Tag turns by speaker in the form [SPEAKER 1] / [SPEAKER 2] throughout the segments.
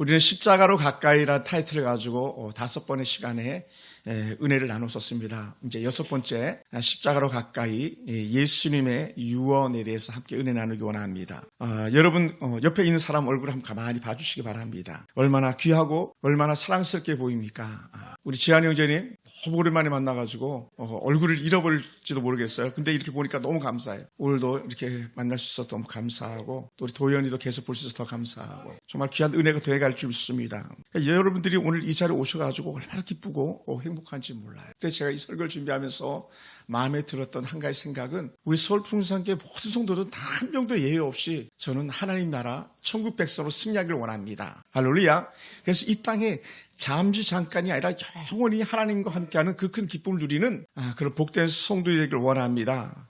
[SPEAKER 1] 우리는 십자가로 가까이라는 타이틀을 가지고 5번의 시간에 은혜를 나눴었습니다. 이제 6번째 십자가로 가까이 예수님의 유언에 대해서 함께 은혜 나누기 원합니다. 여러분 옆에 있는 사람 얼굴을 한번 가만히 봐주시기 바랍니다. 얼마나 귀하고 얼마나 사랑스럽게 보입니까? 우리 지한이 형제님 너무 오랜만에 만나가지고 얼굴을 잃어버릴지도 모르겠어요. 근데 이렇게 보니까 너무 감사해요. 오늘도 이렇게 만날 수 있어서 너무 감사하고 또 우리 도연이도 계속 볼 수 있어서 더 감사하고 정말 귀한 은혜가 돼갈 줄 믿습니다. 그러니까 여러분들이 오늘 이 자리에 오셔가지고 얼마나 기쁘고 행복한지 몰라요. 그래서 제가 이 설교를 준비하면서 마음에 들었던 한 가지 생각은 우리 서울풍산교회 모든 성도들은 단 한 명도 예외 없이 저는 하나님 나라 천국 백성으로 승리하기를 원합니다. 할렐루야. 그래서 이 땅에 잠깐이 아니라 영원히 하나님과 함께하는 그 큰 기쁨을 누리는 그런 복된 성도들이 되기를 원합니다.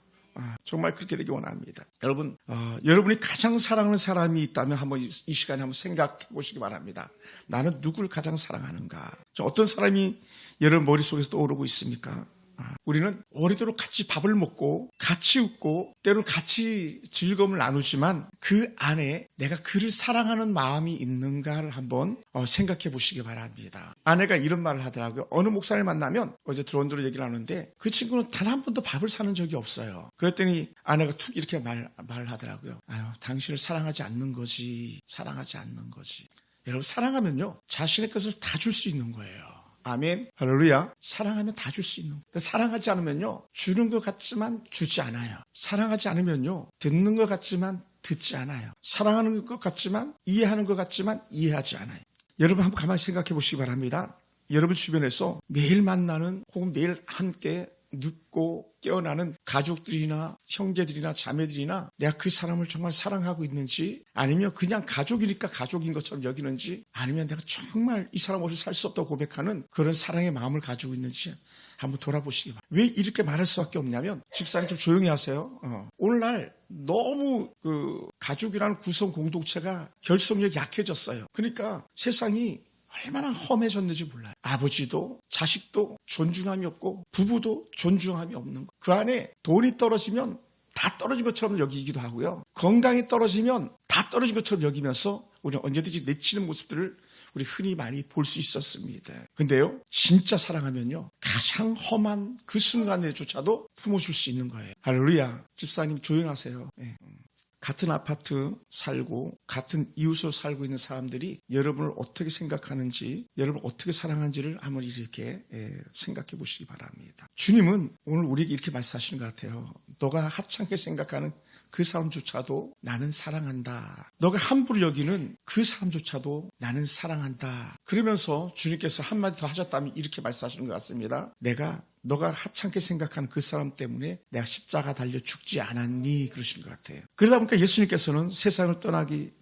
[SPEAKER 1] 정말 그렇게 되기 원합니다. 여러분, 여러분이 가장 사랑하는 사람이 있다면 한번 이 시간에 한번 생각해 보시기 바랍니다. 나는 누구를 가장 사랑하는가? 어떤 사람이 여러분 머릿속에서 떠오르고 있습니까? 우리는 오래도록 같이 밥을 먹고 같이 웃고 때로는 같이 즐거움을 나누지만 그 안에 내가 그를 사랑하는 마음이 있는가를 한번 생각해 보시기 바랍니다. 아내가 이런 말을 하더라고요. 어느 목사를 만나면 어제 들어온 대로 얘기를 하는데 그 친구는 단 한 번도 밥을 사는 적이 없어요. 그랬더니 아내가 툭 이렇게 말을 하더라고요. 당신을 사랑하지 않는 거지. 사랑하지 않는 거지. 여러분 사랑하면요 자신의 것을 다 줄 수 있는 거예요. 아멘. 할렐루야. 사랑하면 다 줄 수 있는. 사랑하지 않으면요. 주는 것 같지만 주지 않아요. 사랑하지 않으면요. 듣는 것 같지만 듣지 않아요. 사랑하는 것 같지만 이해하는 것 같지만 이해하지 않아요. 여러분 한번 가만히 생각해 보시기 바랍니다. 여러분 주변에서 매일 만나는 혹은 매일 함께 눕고 깨어나는 가족들이나 형제들이나 자매들이나 내가 그 사람을 정말 사랑하고 있는지 아니면 그냥 가족이니까 가족인 것처럼 여기는지 아니면 내가 정말 이 사람 없이 살 수 없다고 고백하는 그런 사랑의 마음을 가지고 있는지 한번 돌아보시기 바랍니다. 왜 이렇게 말할 수밖에 없냐면 집사님 좀 조용히 하세요. 오늘날 너무 그 가족이라는 구성 공동체가 결속력이 약해졌어요. 그러니까 세상이 얼마나 험해졌는지 몰라요. 아버지도 자식도 존중함이 없고 부부도 존중함이 없는 거. 그 안에 돈이 떨어지면 다 떨어진 것처럼 여기기도 하고요. 건강이 떨어지면 다 떨어진 것처럼 여기면서 우리는 언제든지 내치는 모습들을 우리 흔히 많이 볼 수 있었습니다. 근데요, 진짜 사랑하면요, 가장 험한 그 순간에조차도 품어줄 수 있는 거예요. 할렐루야. 집사님 조용하세요. 네. 같은 아파트 살고 같은 이웃으로 살고 있는 사람들이 여러분을 어떻게 생각하는지 여러분을 어떻게 사랑하는지를 한번 이렇게 생각해 보시기 바랍니다. 주님은 오늘 우리에게 이렇게 말씀하시는 것 같아요. 너가 하찮게 생각하는 그 사람조차도 나는 사랑한다. 너가 함부로 여기는 그 사람조차도 나는 사랑한다. 그러면서 주님께서 한마디 더 하셨다면 이렇게 말씀하시는 것 같습니다. 너가 하찮게 생각하는 그 사람 때문에 내가 십자가 달려 죽지 않았니? 그러시는 것 같아요. 그러다 보니까 예수님께서는 세상을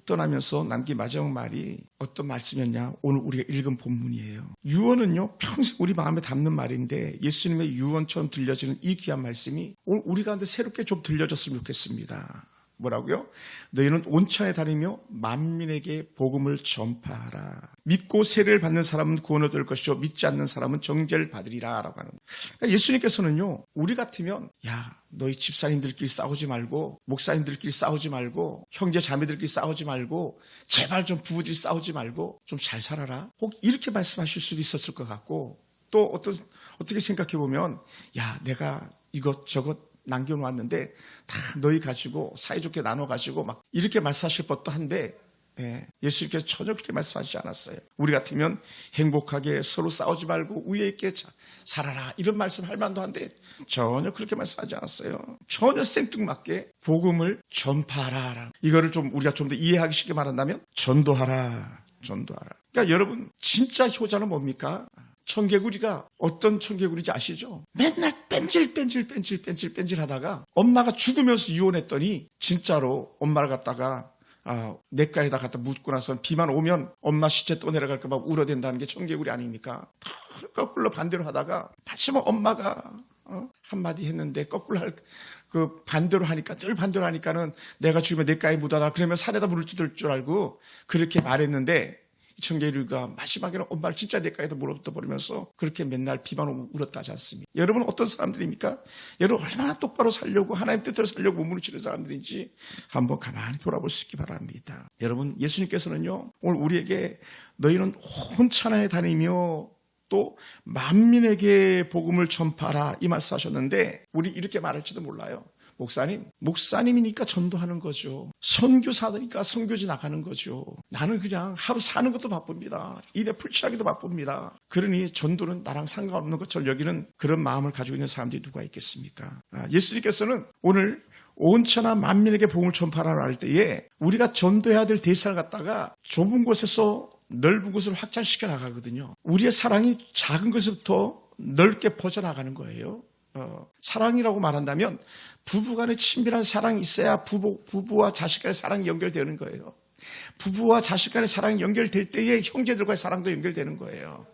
[SPEAKER 1] 떠나면서 남긴 마지막 말이 어떤 말씀이었냐? 오늘 우리가 읽은 본문이에요. 유언은요, 평생 우리 마음에 담는 말인데 예수님의 유언처럼 들려지는 이 귀한 말씀이 오늘 우리 가운데 새롭게 좀 들려졌으면 좋겠습니다. 뭐라고요? 너희는 온천에 다니며 만민에게 복음을 전파하라. 믿고 세례를 받는 사람은 구원을 얻을 것이요 믿지 않는 사람은 정죄를 받으리라 라고 하는. 그러니까 예수님께서는요, 우리 같으면 너희 집사님들끼리 싸우지 말고 목사님들끼리 싸우지 말고 형제 자매들끼리 싸우지 말고 제발 좀 부부들이 싸우지 말고 좀 잘 살아라. 혹 이렇게 말씀하실 수도 있었을 것 같고 또 어떻게 생각해 보면 내가 이것저것 남겨놓았는데 다 너희 가지고 사이좋게 나눠가지고 막 이렇게 말씀하실 법도 한데 예수님께서 전혀 그렇게 말씀하시지 않았어요. 우리 같으면 행복하게 서로 싸우지 말고 우애 있게 살아라 이런 말씀할 만도 한데 전혀 그렇게 말씀하지 않았어요. 전혀 생뚱맞게 복음을 전파하라. 이거를 좀 우리가 좀 더 이해하기 쉽게 말한다면 전도하라. 그러니까 여러분 진짜 효자는 뭡니까? 청개구리가 어떤 청개구리인지 아시죠? 맨날 뺀질 하다가 엄마가 죽으면서 이혼했더니 진짜로 엄마를 갖다가 냇가에다 갖다 묻고 나서 비만 오면 엄마 시체 또 내려갈까 봐 울어댄다는 게 청개구리 아닙니까? 거꾸로 반대로 하다가 마지막 엄마가 한마디 했는데 거꾸로 그 반대로 하니까 늘 반대로 하니까는 내가 죽으면 냇가에 묻어라 그러면 산에다 물을 뜯을 줄 알고 그렇게 말했는데 청개류가 마지막에는 엄마를 진짜 내가에다 물어뜯어 버리면서 그렇게 맨날 비방하고 울었다 하지 않습니까? 여러분 어떤 사람들입니까? 여러분 얼마나 똑바로 살려고 하나님 뜻대로 살려고 몸부림치는 사람들인지 한번 가만히 돌아볼 수 있기 바랍니다. 여러분 예수님께서는요 오늘 우리에게 너희는 온 천하에 다니며 또 만민에게 복음을 전파하라 이 말씀하셨는데 우리 이렇게 말할지도 몰라요. 목사님이니까 전도하는 거죠. 선교사들이니까 선교지 나가는 거죠. 나는 그냥 하루 사는 것도 바쁩니다. 입에 풀칠하기도 바쁩니다. 그러니 전도는 나랑 상관없는 것처럼 여기는 그런 마음을 가지고 있는 사람들이 누가 있겠습니까? 예수님께서는 오늘 온 천하 만민에게 복음을 전파하라 할 때에 우리가 전도해야 될 대상을 갖다가 좁은 곳에서 넓은 곳을 확장시켜 나가거든요. 우리의 사랑이 작은 것부터 넓게 퍼져나가는 거예요. 사랑이라고 말한다면 부부간의 친밀한 사랑이 있어야 부부와 자식 간의 사랑이 연결되는 거예요. 부부와 자식 간의 사랑이 연결될 때에 형제들과의 사랑도 연결되는 거예요.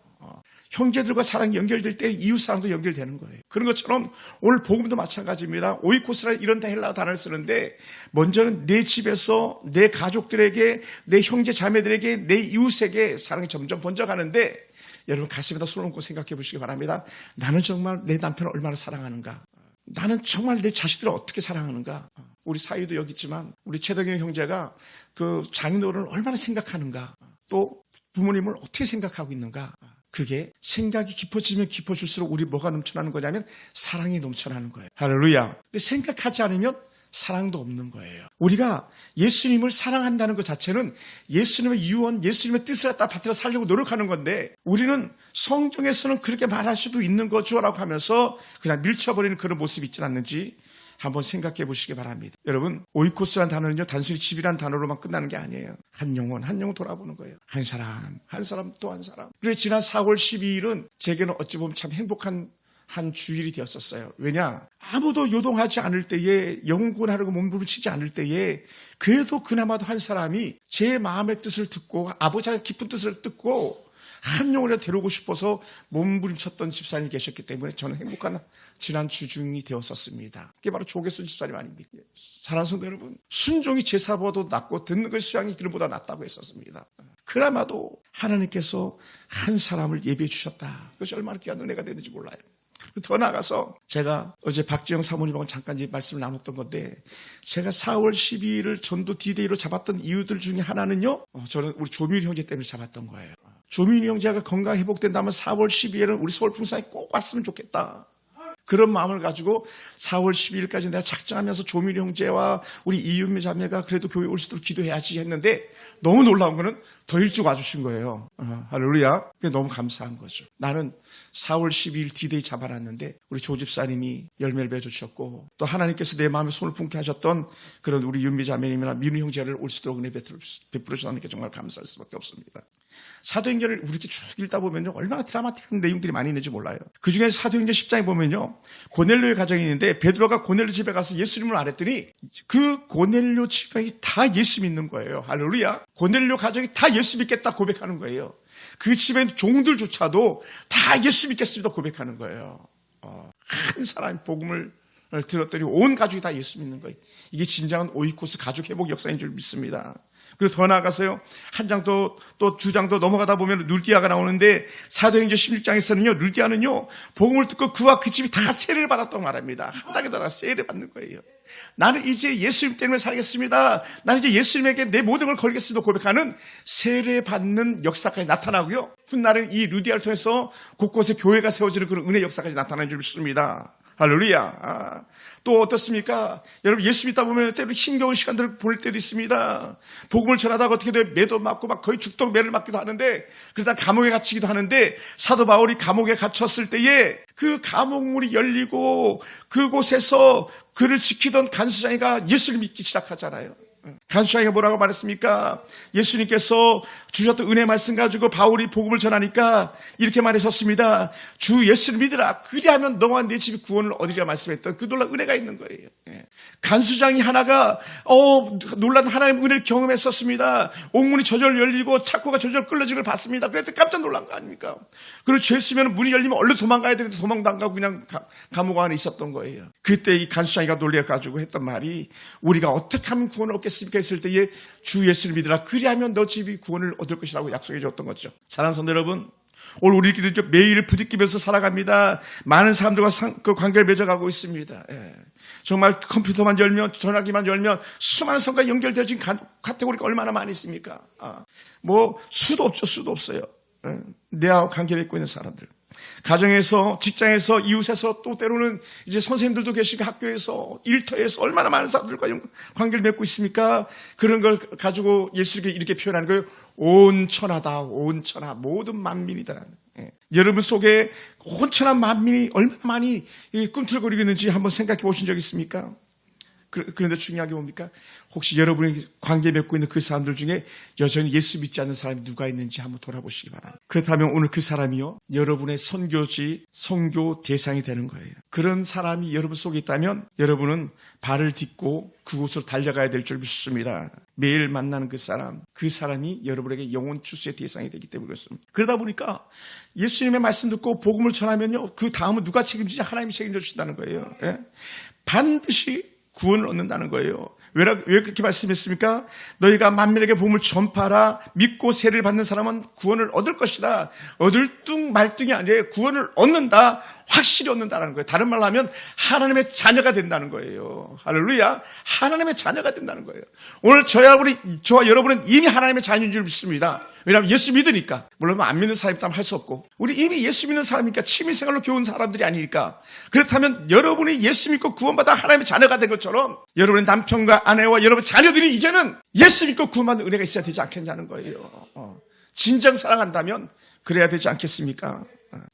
[SPEAKER 1] 형제들과 사랑이 연결될 때 이웃 사랑도 연결되는 거예요. 그런 것처럼 오늘 복음도 마찬가지입니다. 오이코스라는 이런 헬라어 단어를 쓰는데 먼저는 내 집에서 내 가족들에게 내 형제 자매들에게 내 이웃에게 사랑이 점점 번져가는데 여러분 가슴에다 손을 얹고 생각해 보시기 바랍니다. 나는 정말 내 남편을 얼마나 사랑하는가? 나는 정말 내 자식들을 어떻게 사랑하는가? 우리 사위도 여기 있지만 우리 최덕영 형제가 그 장인어른을 얼마나 생각하는가? 또 부모님을 어떻게 생각하고 있는가? 그게 생각이 깊어지면 깊어질수록 우리 뭐가 넘쳐나는 거냐면 사랑이 넘쳐나는 거예요. 할렐루야. 근데 생각하지 않으면 사랑도 없는 거예요. 우리가 예수님을 사랑한다는 것 자체는 예수님의 유언, 예수님의 뜻을 갖다 받들어 살려고 노력하는 건데 우리는 성경에서는 그렇게 말할 수도 있는 거죠 라고 하면서 그냥 밀쳐버리는 그런 모습이 있지 않는지 한번 생각해 보시기 바랍니다. 여러분 오이코스라는 단어는요 단순히 집이란 단어로만 끝나는 게 아니에요. 한 영혼 돌아보는 거예요. 한 사람 또 한 사람. 그래서 지난 4월 12일은 제게는 어찌 보면 참 행복한 한 주일이 되었었어요. 왜냐? 아무도 요동하지 않을 때에 영군하려고 몸부림치지 않을 때에 그래도 그나마도 한 사람이 제 마음의 뜻을 듣고 아버지의 깊은 뜻을 듣고 한 영혼에 데려오고 싶어서 몸부림쳤던 집사님이 계셨기 때문에 저는 행복한 지난 주중이 되었었습니다. 그게 바로 조계순 집사님 아닙니까? 사랑하는 성도 여러분, 순종이 제사보다도 낫고 듣는 것이 수양이 기름보다 낫다고 했었습니다. 그나마도 하나님께서 한 사람을 예비해 주셨다. 그것이 얼마나 귀한 은혜가 되는지 몰라요. 더 나아가서 제가 어제 박지영 사모님하고 잠깐 말씀을 나눴던 건데 제가 4월 12일을 전도 D-Day로 잡았던 이유들 중에 하나는요 저는 우리 조민희 형제 때문에 잡았던 거예요. 조민희 형제가 건강 회복된다면 4월 12일은 우리 서울 풍산에 꼭 왔으면 좋겠다. 그런 마음을 가지고 4월 12일까지 내가 작정하면서 조민희 형제와 우리 이윤미 자매가 그래도 교회 올 수 있도록 기도해야지 했는데 너무 놀라운 거는 더 일찍 와주신 거예요. 할렐루야. 너무 감사한 거죠. 나는 4월 12일 D-Day 잡아놨는데 우리 조 집사님이 열매를 맺어주셨고 또 하나님께서 내 마음에 손을 품게 하셨던 그런 우리 윤미 자매님이나 민우 형제를 올 수 있도록 은혜 베풀어주시는 게 정말 감사할 수밖에 없습니다. 사도행전을 이렇게 쭉 읽다 보면요 얼마나 드라마틱한 내용들이 많이 있는지 몰라요. 그중에 사도행전 10장에 보면요 고넬료의 가정이 있는데 베드로가 고넬료 집에 가서 예수님을 알았더니 그 고넬료 집안이 다 예수 믿는 거예요. 할렐루야. 고넬료 가정이 다 예수 믿겠다 고백하는 거예요. 그 집에 종들조차도 다 예수 믿겠습니다 고백하는 거예요. 한 사람이 복음을 들었더니 온 가족이 다 예수 믿는 거예요. 이게 진정한 오이코스 가족 회복 역사인 줄 믿습니다. 그리고 더 나아가서요 한 장 또 두 장 더 넘어가다 보면 룰디아가 나오는데 사도행전 16장에서는요 룰디아는요 복음을 듣고 그와 그 집이 다 세례를 받았다고 말합니다. 한 단계다가 세례를 받는 거예요. 나는 이제 예수님 때문에 살겠습니다. 나는 이제 예수님에게 내 모든 걸 걸겠습니다 고백하는 세례 받는 역사까지 나타나고요. 훗날은 이 룰디아를 통해서 곳곳에 교회가 세워지는 그런 은혜 역사까지 나타나는 줄 믿습니다. 할렐루야. 또 어떻습니까? 여러분 예수 믿다 보면 때로 힘겨운 시간들을 보낼 때도 있습니다. 복음을 전하다가 어떻게 돼요? 매도 맞고 막 거의 죽도록 매를 맞기도 하는데 그러다 감옥에 갇히기도 하는데 사도 바울이 감옥에 갇혔을 때에 그 감옥문이 열리고 그곳에서 그를 지키던 간수장이가 예수를 믿기 시작하잖아요. 간수장이가 뭐라고 말했습니까? 예수님께서 주셨던 은혜 말씀 가지고 바울이 복음을 전하니까 이렇게 말했었습니다. 주 예수를 믿으라. 그리하면 너와 내 집이 구원을 얻으리라 말씀했던 그 놀라운 은혜가 있는 거예요. 간수장이 하나가 놀란 하나님의 은혜를 경험했었습니다. 옥문이 저절로 열리고 창고가 저절로 끌어지는 걸 봤습니다. 그랬더니 깜짝 놀란 거 아닙니까? 그리고 죄 쓰면 문이 열리면 얼른 도망가야 되는데 도망도 안 가고 그냥 감옥 안에 있었던 거예요. 그때 이 간수장이가 놀래가지고 했던 말이 우리가 어떻게 하면 구원을 얻겠습니까? 부족했을 때에 주 예수를 믿으라. 그리하면 너 집이 구원을 얻을 것이라고 약속해 줬던 거죠. 사랑하는 성도 여러분, 오늘 우리끼리 매일 부딪히면서 살아갑니다. 많은 사람들과 그 관계를 맺어가고 있습니다. 예. 정말 컴퓨터만 열면, 전화기만 열면 수많은 사람과 연결되어진 카테고리가 얼마나 많이 있습니까? 뭐 수도 없죠. 수도 없어요. 예. 내와 관계 맺고 있는 사람들. 가정에서, 직장에서, 이웃에서, 또 때로는 이제 선생님들도 계시고 학교에서, 일터에서 얼마나 많은 사람들과 관계를 맺고 있습니까? 그런 걸 가지고 예수님께 이렇게 표현하는 거예요. 온 천하다, 온 천하, 모든 만민이다. 예. 여러분 속에 온천한 만민이 얼마나 많이 꿈틀거리고 있는지 한번 생각해 보신 적 있습니까? 그런데 중요한 게 뭡니까? 혹시 여러분이 관계 맺고 있는 그 사람들 중에 여전히 예수 믿지 않는 사람이 누가 있는지 한번 돌아보시기 바랍니다. 그렇다면 오늘 그 사람이요, 여러분의 선교지, 선교 대상이 되는 거예요. 그런 사람이 여러분 속에 있다면 여러분은 발을 딛고 그곳으로 달려가야 될 줄 믿습니다. 매일 만나는 그 사람이 여러분에게 영혼 추수의 대상이 되기 때문에 그렇습니다. 그러다 보니까 예수님의 말씀 듣고 복음을 전하면요, 그 다음은 누가 책임지지? 하나님이 책임져 주신다는 거예요. 예? 반드시 구원을 얻는다는 거예요. 왜 그렇게 말씀했습니까? 너희가 만민에게 복음을 전파하라. 믿고 세례를 받는 사람은 구원을 얻을 것이다. 얻을 뚱 말뚱이 아니라 구원을 얻는다. 확실히 얻는다는 거예요. 다른 말로 하면 하나님의 자녀가 된다는 거예요. 할렐루야. 하나님의 자녀가 된다는 거예요. 오늘 저와 여러분은 이미 하나님의 자녀인 줄 믿습니다. 왜냐하면 예수 믿으니까. 물론 안 믿는 사람이 있다면 할 수 없고, 우리 이미 예수 믿는 사람이니까, 취미생활로 겨운 사람들이 아니니까. 그렇다면 여러분이 예수 믿고 구원받아 하나님의 자녀가 된 것처럼 여러분의 남편과 아내와 여러분 자녀들이 이제는 예수 믿고 구원받는 은혜가 있어야 되지 않겠냐는 거예요. 진정 사랑한다면 그래야 되지 않겠습니까?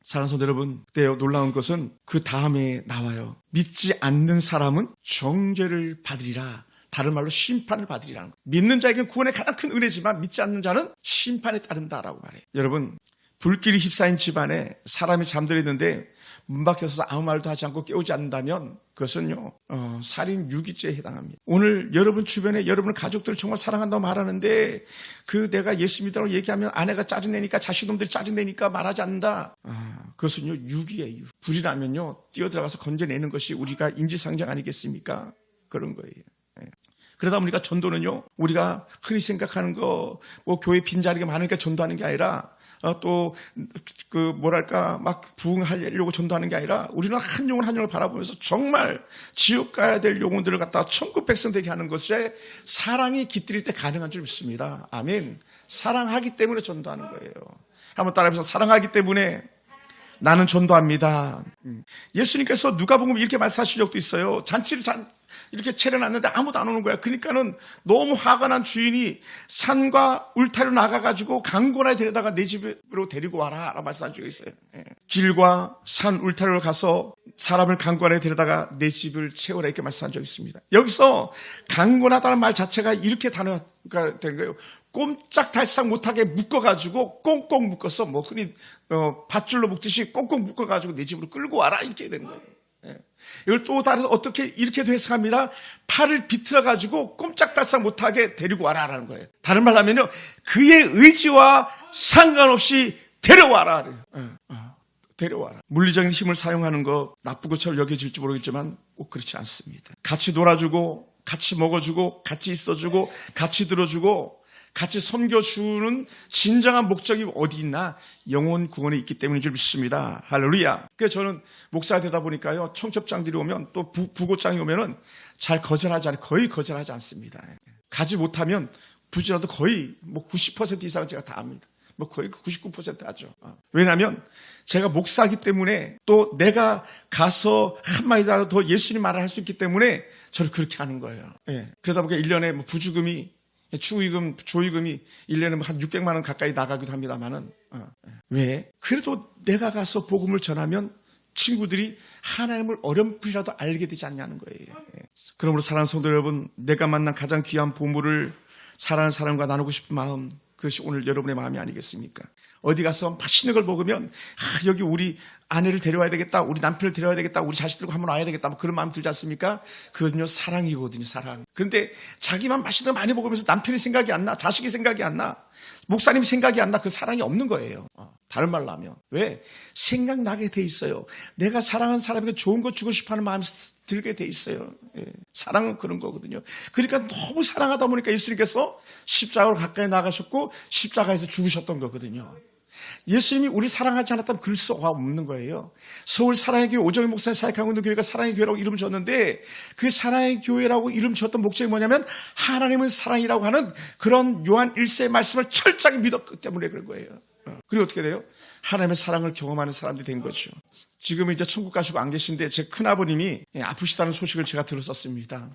[SPEAKER 1] 사랑하는 성도 여러분, 그때 놀라운 것은 그 다음에 나와요. 믿지 않는 사람은 정죄를 받으리라. 다른 말로 심판을 받으리라는 거예요. 믿는 자에게는 구원의 가장 큰 은혜지만 믿지 않는 자는 심판에 따른다라고 말해요. 여러분, 불길이 휩싸인 집안에 사람이 잠들어 있는데 문 밖에 서서 아무 말도 하지 않고 깨우지 않는다면 그것은요, 살인 유기죄에 해당합니다. 오늘 여러분 주변에 여러분 가족들을 정말 사랑한다고 말하는데 내가 예수 믿으라고 얘기하면 아내가 짜증내니까 자식놈들이 짜증내니까 말하지 않는다. 그것은요, 유기예요. 불이 나면요, 뛰어들어가서 건져내는 것이 우리가 인지상정 아니겠습니까? 그런 거예요. 그러다 보니까 전도는요, 우리가 흔히 생각하는 뭐 교회 빈자리가 많으니까 전도하는 게 아니라, 막 부흥하려고 전도하는 게 아니라, 우리는 한 영혼 한 영혼을 바라보면서 정말 지옥 가야 될 영혼들을 갖다가 천국 백성 되게 하는 것에 사랑이 깃들일 때 가능한 줄 믿습니다. 아멘. 사랑하기 때문에 전도하는 거예요. 한번 따라해보세요. 사랑하기 때문에 나는 전도합니다. 예수님께서 누가복음 이렇게 말씀하신 적도 있어요. 잔치를 이렇게 차려놨는데 아무도 안 오는 거야. 그러니까는 너무 화가 난 주인이 산과 울타리로 나가가지고 강권하에 데려다가 내 집으로 데리고 와라 라고 말씀하신 적이 있어요. 길과 산 울타리로 가서 사람을 강권하에 데려다가 내 집을 채우라 이렇게 말씀한 적이 있습니다. 여기서 강권하다는 말 자체가 이렇게 단어가 된 거예요. 꼼짝달싹 못하게 묶어가지고 꽁꽁 묶어서 뭐 흔히 밧줄로 묶듯이 꽁꽁 묶어가지고 내 집으로 끌고 와라 이렇게 된 거예요. 이걸 또 다른 어떻게 이렇게도 해석합니다. 팔을 비틀어가지고 꼼짝달싹 못하게 데리고 와라라는 거예요. 다른 말로 하면요, 그의 의지와 상관없이 데려와라. 데려와라. 물리적인 힘을 사용하는 거 나쁜 것처럼 여겨질지 모르겠지만 꼭 그렇지 않습니다. 같이 놀아주고 같이 먹어주고 같이 있어주고 같이 들어주고 같이 섬겨주는 진정한 목적이 어디 있나? 영혼 구원에 있기 때문인 줄 믿습니다. 할렐루야. 그래서 저는 목사가 되다 보니까요, 청첩장들이 오면 또 부고장이 오면은 잘 거절하지 않아요. 거의 거절하지 않습니다. 가지 못하면 부지라도 거의 90% 이상은 제가 다 합니다. 거의 99% 하죠. 왜냐하면 제가 목사이기 때문에 또 내가 가서 한마디라도 더 예수님 말을 할 수 있기 때문에 저를 그렇게 하는 거예요. 그러다 보니까 1년에 부주금이 추의금, 조의금이 1년에 한 600만 원 가까이 나가기도 합니다만은, 왜? 그래도 내가 가서 복음을 전하면 친구들이 하나님을 어렴풋이라도 알게 되지 않냐는 거예요. 그러므로 사랑하는 성도 여러분, 내가 만난 가장 귀한 보물을 사랑하는 사람과 나누고 싶은 마음, 그것이 오늘 여러분의 마음이 아니겠습니까? 어디 가서 맛있는 걸 먹으면, 여기 우리 아내를 데려와야 되겠다, 우리 남편을 데려와야 되겠다, 우리 자식들과 한번 와야 되겠다, 뭐 그런 마음 들지 않습니까? 그건요, 사랑이거든요, 사랑. 그런데 자기만 맛있는 거 많이 먹으면서 남편이 생각이 안 나, 자식이 생각이 안 나, 목사님이 생각이 안 나, 그 사랑이 없는 거예요. 다른 말로 하면. 왜? 생각나게 돼 있어요. 내가 사랑하는 사람에게 좋은 거 주고 싶어하는 마음이 들게 돼 있어요. 예. 사랑은 그런 거거든요. 그러니까 너무 사랑하다 보니까 예수님께서 십자가로 가까이 나가셨고 십자가에서 죽으셨던 거거든요. 예수님이 우리 사랑하지 않았다면 그럴 수가 없는 거예요. 서울 사랑의 교회 오정희 목사님 사역하고 있는 교회가 사랑의 교회라고 이름 졌는데 그 사랑의 교회라고 이름 지었던 목적이 뭐냐면 하나님은 사랑이라고 하는 그런 요한 1세의 말씀을 철저하게 믿었기 때문에 그런 거예요. 그리고 어떻게 돼요? 하나님의 사랑을 경험하는 사람들이 된 거죠. 지금은 이제 천국 가시고 안 계신데 제 큰아버님이 아프시다는 소식을 제가 들었었습니다.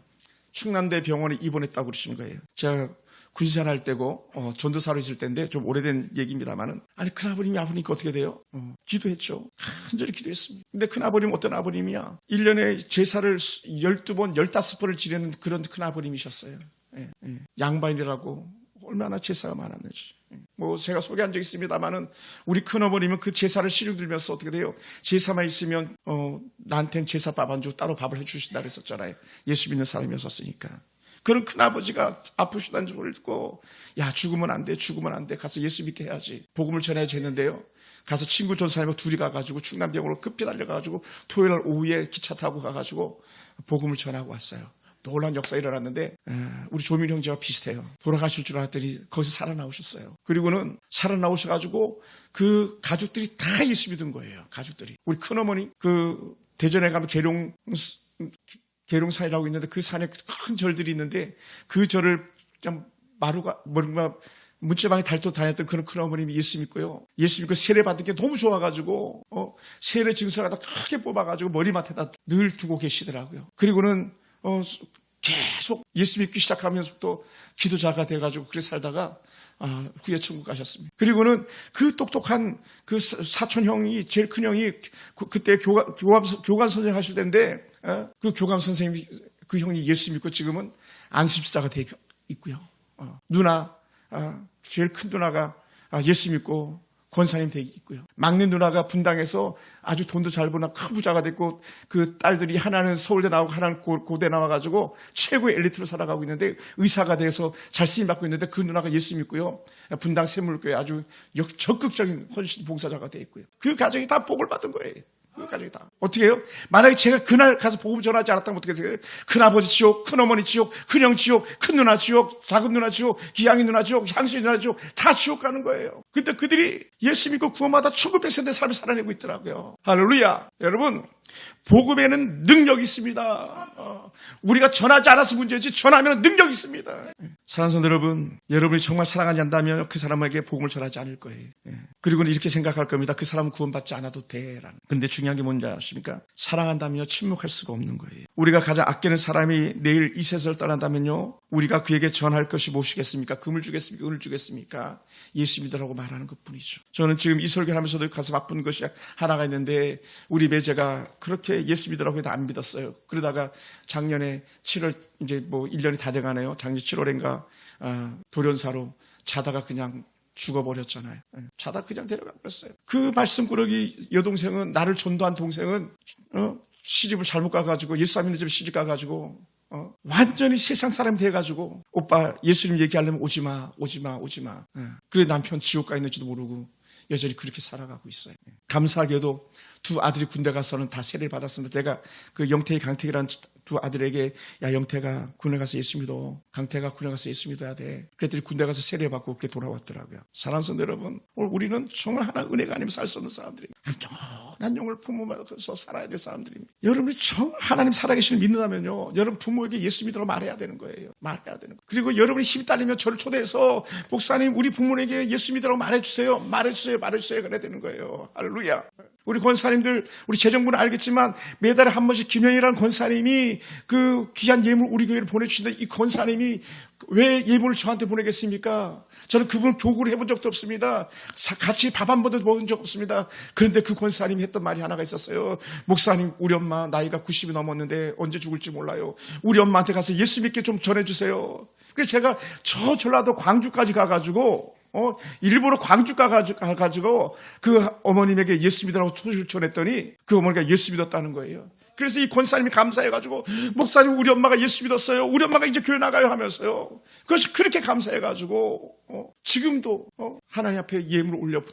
[SPEAKER 1] 충남대 병원에 입원했다고 그러시는 거예요. 제가 군생활 때고 전도사로 있을 때인데 좀 오래된 얘기입니다만은 아니 큰아버님이 아프니까 어떻게 돼요? 기도했죠. 간절히 기도했습니다. 근데 큰아버님 어떤 아버님이야? 1년에 제사를 12번 15번을 지내는 그런 큰아버님이셨어요. 예, 예. 양반이라고 얼마나 제사가 많았는지. 뭐 제가 소개한 적 있습니다만은 우리 큰어머님은 그 제사를 시중 들면서 어떻게 돼요? 제사만 있으면 나한테는 제사밥 안 주고 따로 밥을 해주신다 그랬었잖아요. 예수 믿는 사람이었으니까. 그런 큰아버지가 아프시다는 줄 알고 야 죽으면 안 돼, 죽으면 안 돼. 가서 예수 믿게 해야지. 복음을 전해야지 했는데요. 가서 친구 전사님하고 둘이 가가지고 충남병원으로 급히 달려가가지고 토요일 오후에 기차 타고 가가지고 복음을 전하고 왔어요. 놀라운 역사가 일어났는데 우리 조민 형제와 비슷해요. 돌아가실 줄 알았더니 거기서 살아나오셨어요. 그리고는 살아나오셔가지고 그 가족들이 다 예수 믿은 거예요. 가족들이. 우리 큰어머니 그 대전에 가면 계룡산이라고 있는데 그 산에 큰 절들이 있는데 그 절을 좀 마루가 뭔가 문제방에 달도 다녔던 그런 큰어머님이 예수 믿고요. 예수 믿고 세례 받은 게 너무 좋아가지고 세례 증서를 갖다 크게 뽑아가지고 머리맡에다 늘 두고 계시더라고요. 그리고는 계속 예수 믿기 시작하면서부터 기도자가 돼가지고 그렇게 살다가 후에 천국 가셨습니다. 그리고는 그 똑똑한 그 사촌 형이 제일 큰 형이 그때 교감 선생 하실 때인데 그 교감 선생님이 그 형이 예수 믿고 지금은 안수집사가 돼 있고요. 누나 제일 큰 누나가 예수 믿고 권사님 돼 있고요. 막내 누나가 분당에서 아주 돈도 잘 버는 큰 부자가 됐고 그 딸들이 하나는 서울대 나오고 하나는 고대 나와가지고 최고의 엘리트로 살아가고 있는데 의사가 돼서 잘 쓰임받고 있는데 그 누나가 예수 믿고요. 분당 샘물교회 아주 적극적인 헌신 봉사자가 돼 있고요. 그 가정이 다 복을 받은 거예요. 그 가정이 다. 어떻게 해요? 만약에 제가 그날 가서 복음 전하지 않았다면 어떻게 돼요? 큰아버지 지옥, 큰어머니 지옥, 큰형 지옥, 큰 누나 지옥, 작은 누나 지옥, 기양이 누나 지옥, 향수이 누나 지옥 다 지옥 가는 거예요. 근데 그들이 예수 믿고 구원받아 1900세대 사람을 살아내고 있더라고요. 할렐루야. 여러분 복음에는 능력이 있습니다. 우리가 전하지 않아서 문제지 전하면 능력이 있습니다. 사랑하는 성도 여러분, 여러분이 정말 사랑하지 않다면 그 사람에게 복음을 전하지 않을 거예요. 그리고는 이렇게 생각할 겁니다. 그 사람은 구원받지 않아도 돼라는. 근데 중요한 게 뭔지 아십니까? 사랑한다면요 침묵할 수가 없는 거예요. 우리가 가장 아끼는 사람이 내일 이 세상을 떠난다면요 우리가 그에게 전할 것이 무엇이겠습니까? 금을 주겠습니까? 은을 주겠습니까? 예수 믿으라고 말하는 것뿐이죠. 저는 지금 이 설교를 하면서도 가슴 아픈 것이 하나가 있는데 우리 매제가 그렇게 예수 믿으라고 해도 안 믿었어요. 그러다가 작년에 7월 이제 뭐 1년이 다 돼가네요. 작년 7월인가 돌연사로 자다가 그냥 죽어버렸잖아요. 자다 그냥 데려가 버렸어요. 그 말씀꾸러기 여동생은 나를 전도한 동생은 시집을 잘못 가가지고 예수 안 믿는 집에 시집 가가지고 완전히 세상 사람이 돼가지고 오빠 예수님 얘기하려면 오지마. 그래 남편 지옥 가 있는지도 모르고 여전히 그렇게 살아가고 있어요. 감사하게도 두 아들이 군대 가서는 다 세례를 받았습니다. 제가 그 영태이 강태기라는 두 아들에게 야 영태가 군에 가서 예수 믿어. 강태가 군에 가서 예수 믿어야 돼. 그랬더니 군대 가서 세례 받고 그렇게 돌아왔더라고요. 사랑하는 성도 여러분, 오늘 우리는 정말 하나 은혜가 아니면 살 수 없는 사람들입니다. 영원한 영을 품으면서 살아야 될 사람들입니다. 여러분이 정말 하나님 살아계시는 믿는다면요 여러분 부모에게 예수 믿으라고 말해야 되는 거예요. 말해야 되는 거예요. 그리고 여러분이 힘이 딸리면 저를 초대해서 목사님 우리 부모에게 예수 믿으라고 말해주세요. 그래야 되는 거예요. 할렐루야. 우리 권사님들, 우리 재정부는 알겠지만 매달에 한 번씩 김영이라는 권사님이 그 귀한 예물 우리 교회를 보내주시는데 이 권사님이 왜 예물을 저한테 보내겠습니까? 저는 그분 교구를 해본 적도 없습니다. 같이 밥 한 번도 먹은 적 없습니다. 그런데 그 권사님이 했던 말이 하나가 있었어요. 목사님, 우리 엄마 나이가 90이 넘었는데 언제 죽을지 몰라요. 우리 엄마한테 가서 예수 믿게 좀 전해주세요. 그래서 제가 저 전라도 광주까지 가가지고 일부러 광주 가가지고 그 어머님에게 예수 믿으라고 소식을 전했더니 그 어머니가 예수 믿었다는 거예요. 그래서 이 권사님이 감사해가지고 목사님 우리 엄마가 예수 믿었어요. 우리 엄마가 이제 교회 나가요 하면서요. 그것이 그렇게 감사해가지고 지금도 하나님 앞에 예물을 올려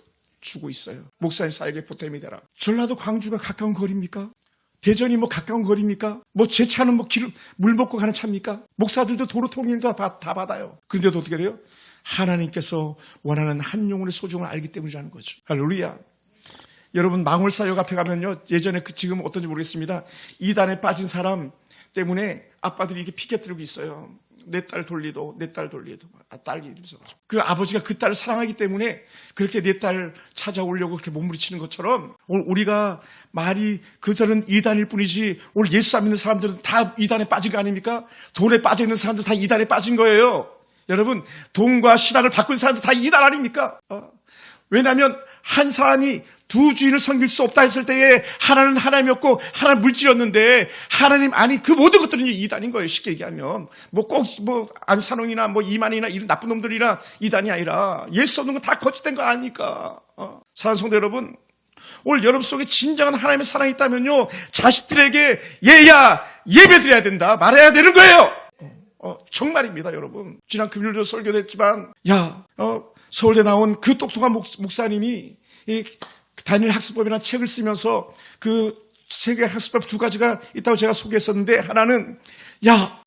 [SPEAKER 1] 주고 있어요. 목사님 사역에 보탬이 되라. 전라도 광주가 가까운 거리입니까? 대전이 뭐 가까운 거리입니까? 뭐 제 차는 뭐 물 먹고 가는 차입니까? 목사들도 도로 통행도 다 받아요. 그런데도 어떻게 돼요? 하나님께서 원하는 한 영혼의 소중을 알기 때문이라는 거죠. 할렐루야. 여러분 망월사역 앞에 가면요, 예전에 지금 어떤지 모르겠습니다. 이단에 빠진 사람 때문에 아빠들이 이렇게 피켓 들고 있어요. 내 딸 돌리도, 내 딸 돌리도. 딸기 이러면서. 그 아버지가 그 딸을 사랑하기 때문에 그렇게 내 딸 찾아오려고 그렇게 몸부림치는 것처럼 오늘 우리가 말이 그들은 이단일 뿐이지 오늘 예수 안 믿는 사람들은 다 이단에 빠진 거 아닙니까? 돈에 빠져 있는 사람들 다 이단에 빠진 거예요. 여러분, 돈과 신앙을 바꾼 사람들 다 이단 아닙니까? 왜냐하면 한 사람이 두 주인을 섬길 수 없다 했을 때에 하나는 하나님이었고 하나는 물질이었는데 하나님 아닌 그 모든 것들은 이단인 거예요. 쉽게 얘기하면 뭐 꼭 뭐 안산홍이나 뭐 이만이나 이런 나쁜 놈들이나 이단이 아니라 예수 없는 건 다 거짓된 거 아닙니까? 사랑하는 성도 여러분, 오늘 여러분 속에 진정한 하나님의 사랑이 있다면요, 자식들에게 얘야 예배드려야 된다 말해야 되는 거예요. 정말입니다. 여러분, 지난 금요일도 설교됐지만 서울대 나온 그 똑똑한 목사님이 이 다니엘 학습법이라는 책을 쓰면서 그 세계 학습법 두 가지가 있다고 제가 소개했었는데, 하나는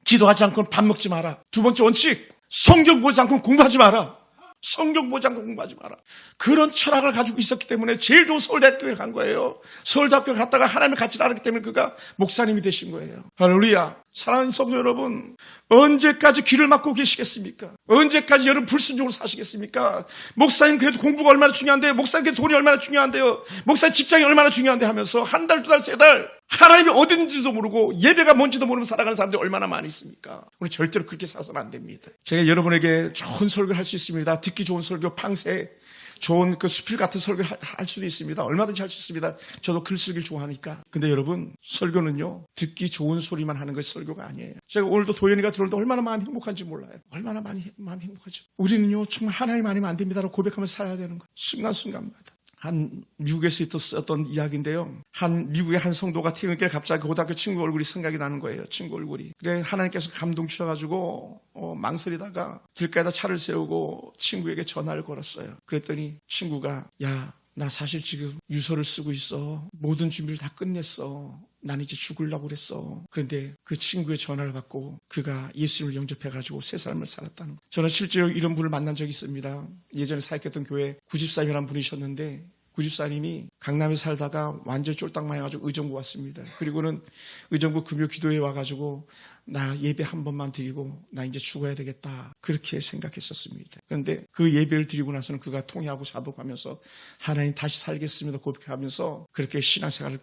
[SPEAKER 1] 기도하지 않고는 밥 먹지 마라. 두 번째 원칙, 성경 보지 않고는 공부하지 마라. 성경 보지 않고 공부하지 마라. 그런 철학을 가지고 있었기 때문에 제일 좋은 서울대학교에 간 거예요. 서울대학교 갔다가 하나님의 가치를 알았기 때문에 그가 목사님이 되신 거예요. 할렐루야. 사랑하는 성도 여러분, 언제까지 귀를 막고 계시겠습니까? 언제까지 여러분 불순종으로 사시겠습니까? 목사님 그래도 공부가 얼마나 중요한데요? 목사님 그래도 돈이 얼마나 중요한데요? 목사님 직장이 얼마나 중요한데 하면서 한 달, 두 달, 세 달 하나님이 어디 있는지도 모르고 예배가 뭔지도 모르면서 살아가는 사람들이 얼마나 많이 있습니까? 우리 절대로 그렇게 살아서는 안 됩니다. 제가 여러분에게 좋은 설교를 할 수 있습니다. 듣기 좋은 설교, 팡세 좋은 그 수필 같은 설교를 할 수도 있습니다. 얼마든지 할 수 있습니다. 저도 글 쓰기를 좋아하니까. 근데 여러분, 설교는요, 듣기 좋은 소리만 하는 것이 설교가 아니에요. 제가 오늘도 도연이가 들어오는데 얼마나 마음이 행복한지 몰라요. 얼마나 마음이 행복하죠. 우리는요, 정말 하나님 아니면 안 됩니다라고 고백하면서 살아야 되는 거예요. 순간순간마다. 한 미국에서 있었던 이야기인데요. 미국의 한 성도가 퇴근길에 갑자기 고등학교 친구 얼굴이 생각이 나는 거예요. 친구 얼굴이. 그래 하나님께서 감동 주셔가지고 망설이다가 길가에다 차를 세우고 친구에게 전화를 걸었어요. 그랬더니 친구가 나 사실 지금 유서를 쓰고 있어. 모든 준비를 다 끝냈어. 난 이제 죽으려고 그랬어. 그런데 그 친구의 전화를 받고 그가 예수님을 영접해가지고 새 삶을 살았다는 거예요. 저는 실제로 이런 분을 만난 적이 있습니다. 예전에 사역했던 교회 구집사님이라는 분이셨는데, 구집사님이 강남에 살다가 완전히 쫄딱 망해가지고 의정부 왔습니다. 그리고는 의정부 금요 기도회 와가지고 나 예배 한 번만 드리고 나 이제 죽어야 되겠다, 그렇게 생각했었습니다. 그런데 그 예배를 드리고 나서는 그가 통회하고 자복하면서 하나님 다시 살겠습니다 고백하면서 그렇게 신앙생활을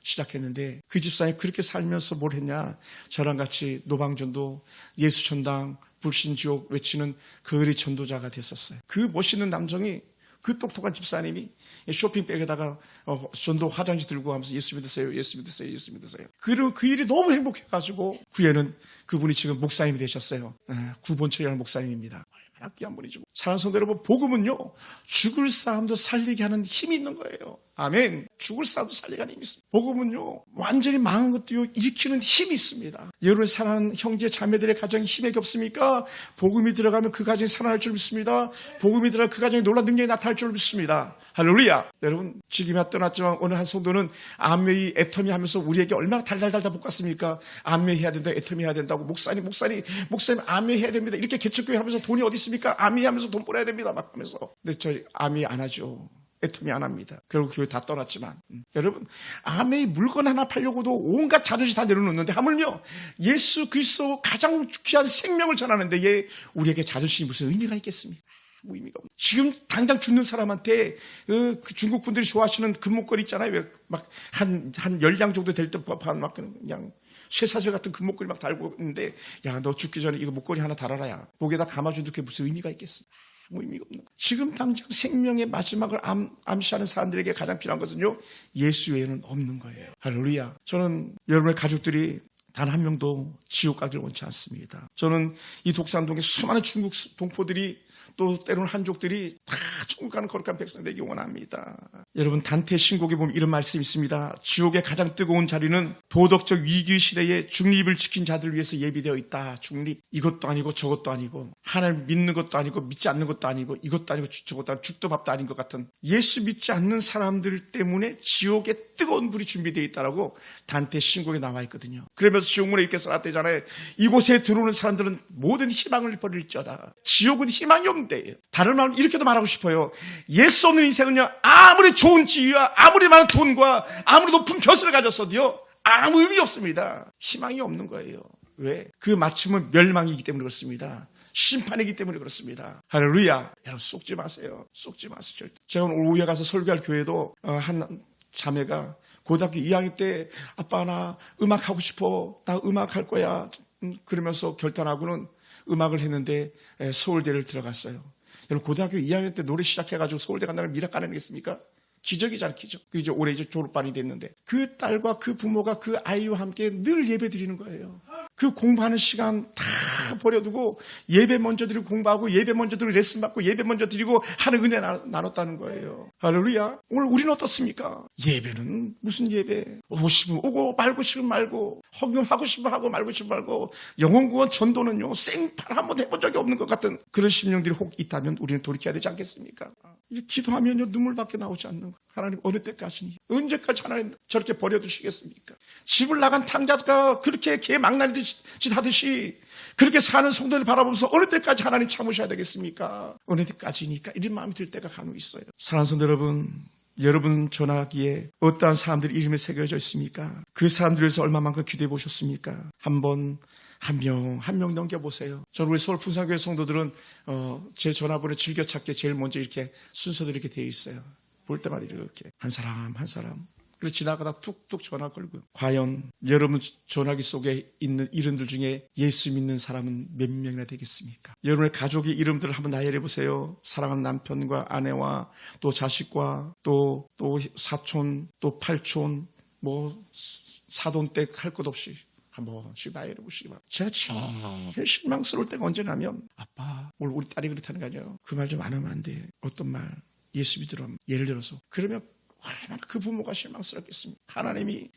[SPEAKER 1] 시작했는데, 그 집사님이 그렇게 살면서 뭘 했냐, 저랑 같이 노방전도, 예수천당, 불신지옥 외치는 그 의리 전도자가 됐었어요. 그 멋있는 남성이, 그 똑똑한 집사님이 쇼핑백에다가 전도 화장지 들고 하면서 예수 믿으세요, 예수 믿으세요, 예수 믿으세요. 그리고 그 일이 너무 행복해가지고 후에는 그분이 지금 목사님이 되셨어요. 구본철이라는 목사님입니다. 얼마나 귀한 분이죠. 사랑하는 성도 여러분, 복음은요, 죽을 사람도 살리게 하는 힘이 있는 거예요. 아멘. 죽을 사람도 살리게 하는 힘이 있습니다. 복음은요, 완전히 망한 것도 일으키는 힘이 있습니다. 여러분의 사랑하는 형제 자매들의 가정에 힘이 없습니까? 복음이 들어가면 그 가정이 살아날 줄 믿습니다. 복음이 들어가면 그 가정에 놀라운 능력이 나타날 줄 믿습니다. 할렐루야. 여러분, 지금이야 떠났지만 어느 한 성도는 암웨이 애터미 하면서 우리에게 얼마나 달달달달 볶았습니까? 암웨이 해야 된다, 애터미 해야 된다고. 목사님 암웨이 해야 됩니다. 이렇게 개척교회 하면서 돈이 어디 있습니까? 암웨이 하면서 돈 벌어야 됩니다 막 하면서. 근데 저희 암웨이 안 하죠. 애통이 안 합니다. 결국 교회 다 떠났지만. 여러분, 아메이 물건 하나 팔려고도 온갖 자존심 다 내려놓는데, 하물며 예수 그리스도 가장 귀한 생명을 전하는데 얘 우리에게 자존심이 무슨 의미가 있겠습니까? 아무 의미가 없네. 지금 당장 죽는 사람한테 그 중국 분들이 좋아하시는 금목걸이 있잖아요. 왜 막 한 10량 정도 될 때 막 그냥 쇠사슬 같은 금목걸이 막 달고 있는데, 너 죽기 전에 이거 목걸이 하나 달아라. 목에다 감아준다. 그게 무슨 의미가 있겠습니까? 아무 의미가 없는 거예요. 지금 당장 생명의 마지막을 암시하는 사람들에게 가장 필요한 것은요, 예수 외에는 없는 거예요. 할렐루야. 저는 여러분의 가족들이 단 한 명도 지옥 가길 원치 않습니다. 저는 이 독산동에 수많은 중국 동포들이, 또 때로는 한족들이 다 천국 가는 거룩한 백성 되기 원합니다. 여러분, 단테 신곡에 보면 이런 말씀이 있습니다. 지옥의 가장 뜨거운 자리는 도덕적 위기 시대에 중립을 지킨 자들 위해서 예비되어 있다. 중립, 이것도 아니고 저것도 아니고, 하나님 믿는 것도 아니고 믿지 않는 것도 아니고, 이것도 아니고 저것도 아니고, 죽도 밥도 아닌 것 같은 예수 믿지 않는 사람들 때문에 지옥의 뜨거운 불이 준비되어 있다라고 단테 신곡에 나와 있거든요. 그러면서 지옥문에 이렇게 써놨대잖아요. 이곳에 들어오는 사람들은 모든 희망을 버릴지어다. 지옥은 희망이 없는데, 다른 말로 이렇게도 말하고 싶어요. 예수 없는 인생은요, 아무리 좋은 지위와 아무리 많은 돈과 아무리 높은 벼슬을 가졌어도요, 아무 의미 없습니다. 희망이 없는 거예요. 왜? 그 마침은 멸망이기 때문에 그렇습니다. 심판이기 때문에 그렇습니다. 할렐루야. 여러분, 속지 마세요. 속지 마세요. 절대. 제가 오늘 오후에 가서 설교할 교회도 한 자매가 고등학교 2학년 때 아빠 나 음악 하고 싶어. 나 음악 할 거야. 그러면서 결단하고는 음악을 했는데 서울대를 들어갔어요. 여러분, 고등학교 2학년 때 노래 시작해가지고 서울대 간다는 미락 가능했습니까? 기적이잖아요, 기적. 그리고 이제 올해 이제 졸업반이 됐는데 그 딸과 그 부모가 그 아이와 함께 늘 예배 드리는 거예요. 그 공부하는 시간 다 버려두고 예배 먼저 드리고 공부하고 예배 먼저 드리고 레슨 받고 예배 먼저 드리고 하는 은혜 나눴다는 거예요. 할렐루야. 오늘 우리는 어떻습니까? 예배는 무슨 예배? 오고 싶으면 오고 말고 싶으면 말고 헌금하고 싶으면 하고 말고 싶으면 말고 영혼구원 전도는요 생판 한번 해본 적이 없는 것 같은 그런 심령들이 혹 있다면 우리는 돌이켜야 되지 않겠습니까? 기도하면요 눈물밖에 나오지 않는 거예요. 하나님 어느 때까지니? 언제까지 하나님 저렇게 버려두시겠습니까? 집을 나간 탕자가 그렇게 개 망나니 짓 하듯이 그렇게 사는 성도를 바라보면서 어느 때까지 하나님 참으셔야 되겠습니까? 어느 때까지니까 이런 마음이 들 때가 간혹 있어요. 사랑하는 성도 여러분 전화기에 어떠한 사람들이 이름이 새겨져 있습니까? 그 사람들을 위해서 얼마만큼 기도해 보셨습니까? 한 명 넘겨보세요. 저는 우리 서울 풍산교회 성도들은 제 전화번호 즐겨찾기에 제일 먼저 이렇게 순서도 이렇게 되어 있어요. 볼 때마다 이렇게 한 사람 그래서 지나가다 툭툭 전화 걸고요. 과연 여러분 전화기 속에 있는 이름들 중에 예수 믿는 사람은 몇 명이나 되겠습니까? 여러분의 가족의 이름들을 한번 나열해 보세요. 사랑하는 남편과 아내와 또 자식과 또 사촌 또 팔촌 뭐 사돈댁 할 것 없이 한 번씩 나열해 보시기 바랍니다. 제가 제일 실망스러울 때가 언제냐면 아빠 오늘 우리 딸이 그렇다는 거 아니에요. 그 말 좀 안 하면 안 돼. 어떤 말 예수 믿으라면 예를 들어서 그러면 얼마나 그 부모가 실망스럽겠습니까? 하나님이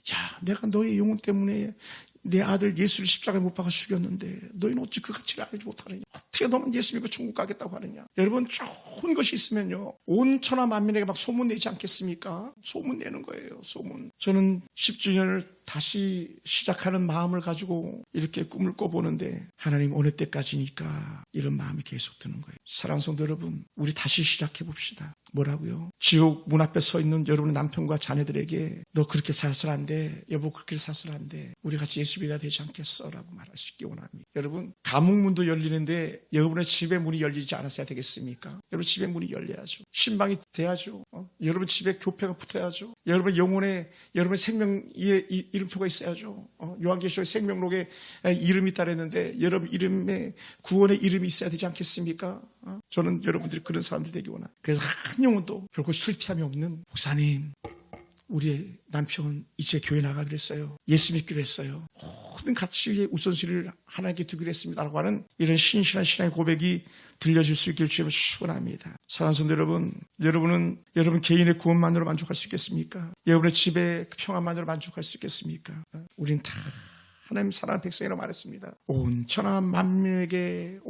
[SPEAKER 1] 내가 너의 영혼 때문에 내 아들 예수를 십자가에 못 박아 죽였는데 너희는 어찌 그 가치를 알지 못하느냐? 어떻게 너만 예수 믿고 천국 가겠다고 하느냐? 여러분 좋은 것이 있으면요 온 천하 만민에게 막 소문내지 않겠습니까? 소문내는 거예요. 소문. 저는 10주년을 다시 시작하는 마음을 가지고 이렇게 꿈을 꿔보는데 하나님 어느 때까지니까 이런 마음이 계속 드는 거예요. 사랑하는 성도 여러분, 우리 다시 시작해 봅시다. 뭐라고요? 지옥 문 앞에 서 있는 여러분의 남편과 자녀들에게 너 그렇게 사서는 안 돼. 여보 그렇게 사서는 안 돼. 우리 같이 예수 믿어야 되지 않겠어? 라고 말할 수 있기 원합니다. 여러분 감옥문도 열리는데 여러분의 집의 문이 열리지 않았어야 되겠습니까? 여러분 집의 문이 열려야죠. 신방이 돼야죠. 여러분 집에 교패가 붙어야죠. 여러분의 영혼에 여러분의 생명의 이름표가 있어야죠. 요한계시록 생명록에 이름이 따르는데 여러분 이름에 구원의 이름이 있어야 되지 않겠습니까? 저는 여러분들이 그런 사람들이 되기 원합니다. 그래서 한 영혼도 결코 실패함이 없는 목사님 우리 남편 이제 교회 나가기로 했어요. 예수 믿기로 했어요. 모든 가치의 우선순위를 하나님께 두기로 했습니다. 라고 하는 이런 신실한 신앙의 고백이 들려질 수 있기를 주님은 축원합니다. 사랑하는 성도 여러분은 여러분 개인의 구원만으로 만족할 수 있겠습니까? 여러분의 집의 평안만으로 만족할 수 있겠습니까? 우린 다 하나님 사랑하는 백성이라고 말했습니다. 온 천하 만민에게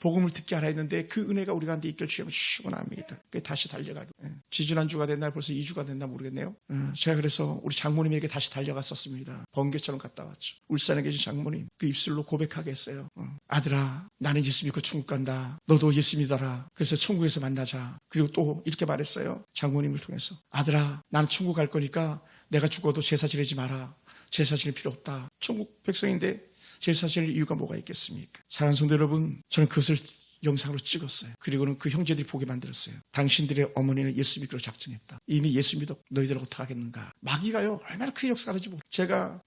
[SPEAKER 1] 복음을 듣게 하라 했는데 그 은혜가 우리 가운데 있길 주님은 축원합니다. 다시 달려가고 지지난주가 됐나 벌써 2주가 됐나 모르겠네요. 제가 그래서 우리 장모님에게 다시 달려갔었습니다. 번개처럼 갔다 왔죠. 울산에 계신 장모님 그 입술로 고백하게 했어요. 아들아 나는 예수 믿고 천국 간다. 너도 예수 믿어라. 그래서 천국에서 만나자. 그리고 또 이렇게 말했어요. 장모님을 통해서 아들아 나는 천국 갈 거니까 내가 죽어도 제사 지내지 마라. 제사 지낼 필요 없다. 천국 백성인데 제사 지낼 이유가 뭐가 있겠습니까? 사랑하는 성도 여러분, 저는 그것을 영상으로 찍었어요. 그리고는 그 형제들이 보게 만들었어요. 당신들의 어머니는 예수 믿기로 작정했다. 이미 예수 믿어 너희들 어떡하겠는가. 마귀가요 얼마나 큰 역사를 모르. 제가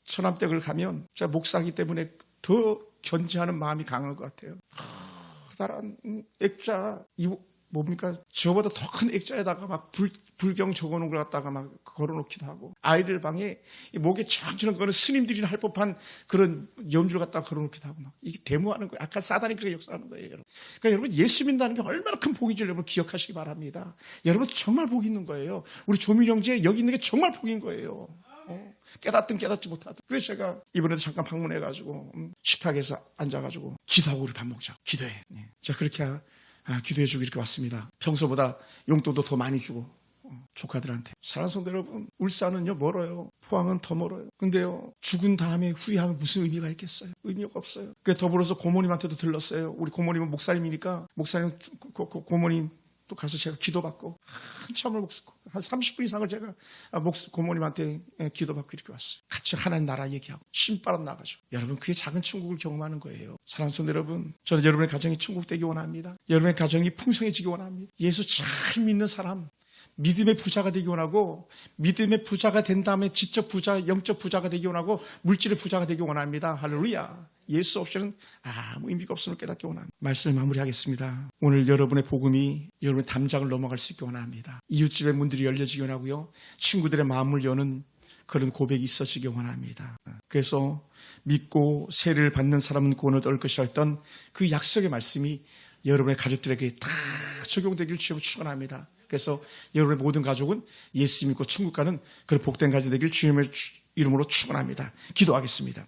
[SPEAKER 1] 천암댁을 가면 제가 목사이기 때문에 더 견제하는 마음이 강한 것 같아요. 커다란 액자 뭡니까? 저보다 더 큰 액자에다가 막 불경 적어놓은 걸 갖다가 막 걸어놓기도 하고, 아이들 방에 목에 쫙 거는 스님들이나 할 법한 그런 연주를 갖다가 걸어놓기도 하고, 막 이게 데모하는 거예요. 아까 사단이 그렇게 역사하는 거예요, 여러분. 그러니까 여러분, 예수 믿는다는 게 얼마나 큰 복인지 여러분 기억하시기 바랍니다. 여러분 정말 복이 있는 거예요. 우리 조민 형제 여기 있는 게 정말 복인 거예요. 깨닫든 깨닫지 못하든. 그래서 제가 이번에도 잠깐 방문해가지고 식탁에서 앉아가지고 기도하고 우리 밥 먹자. 기도해. 자, 그렇게 기도해주고 이렇게 왔습니다. 평소보다 용돈도 더 많이 주고 조카들한테. 사랑하는 성도 여러분, 울산은요 멀어요. 포항은 더 멀어요. 근데요, 죽은 다음에 후회하면 무슨 의미가 있겠어요? 의미가 없어요. 그래 더불어서 고모님한테도 들렀어요. 우리 고모님은 목사님이니까 목사님 고모님 또 가서 제가 기도받고 한참을 한 30분 이상을 제가 고모님한테 기도받고 이렇게 왔어요. 같이 하나님 나라 얘기하고 신바람 나가죠. 여러분, 그게 작은 천국을 경험하는 거예요. 사랑하는 성도 여러분, 저는 여러분의 가정이 천국 되기 원합니다. 여러분의 가정이 풍성해지기 원합니다. 예수 잘 믿는 사람, 믿음의 부자가 되기 원하고, 믿음의 부자가 된 다음에 지적 부자, 영적 부자가 되기 원하고, 물질의 부자가 되기 원합니다. 할렐루야. 예수 없이는 아무 의미가 없음을 깨닫기 원합니다. 말씀을 마무리하겠습니다. 오늘 여러분의 복음이 여러분의 담장을 넘어갈 수 있기 원합니다. 이웃집의 문들이 열려지기 원하고요, 친구들의 마음을 여는 그런 고백이 있어지기 원합니다. 그래서 믿고 세례를 받는 사람은 구원을 얻을 것이라 했던 그 약속의 말씀이 여러분의 가족들에게 다 적용되기를 주님으로 축원합니다. 그래서 여러분의 모든 가족은 예수 믿고 천국 가는 그런 복된 가족 되기를 주님의 이름으로 축원합니다. 기도하겠습니다.